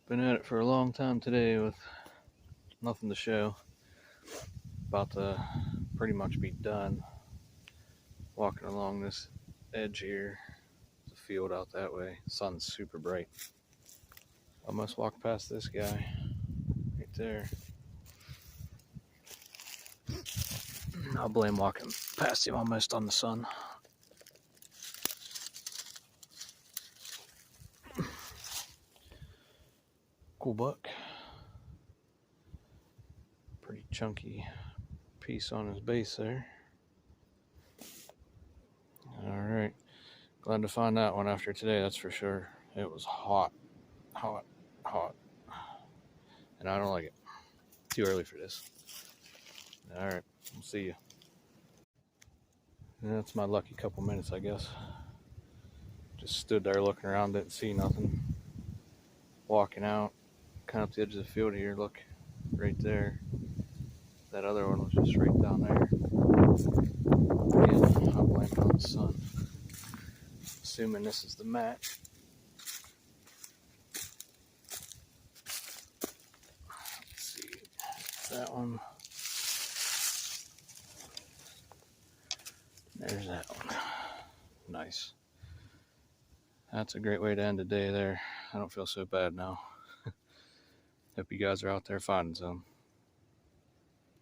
Been at it for a long time today with nothing to show. About to pretty much be done. Walking along this edge here. There's a field out that way. Sun's super bright. Almost walked past this guy right there. I'll blame walking past him almost on the sun. Cool buck. Pretty chunky piece on his base there. Alright. Glad to find that one after today, that's for sure. It was hot. Hot. Hot. And I don't like it. Too early for this. Alright. We'll see you. And that's my lucky couple minutes, I guess. Just stood there looking around, didn't see nothing. Walking out, kind of up the edge of the field here, look, right there. That other one was just right down there. Again, I'll blame it on the sun. Assuming this is the match. Let's see, that one. There's that one. Nice. That's a great way to end the day there. I don't feel so bad now. Hope you guys are out there finding some.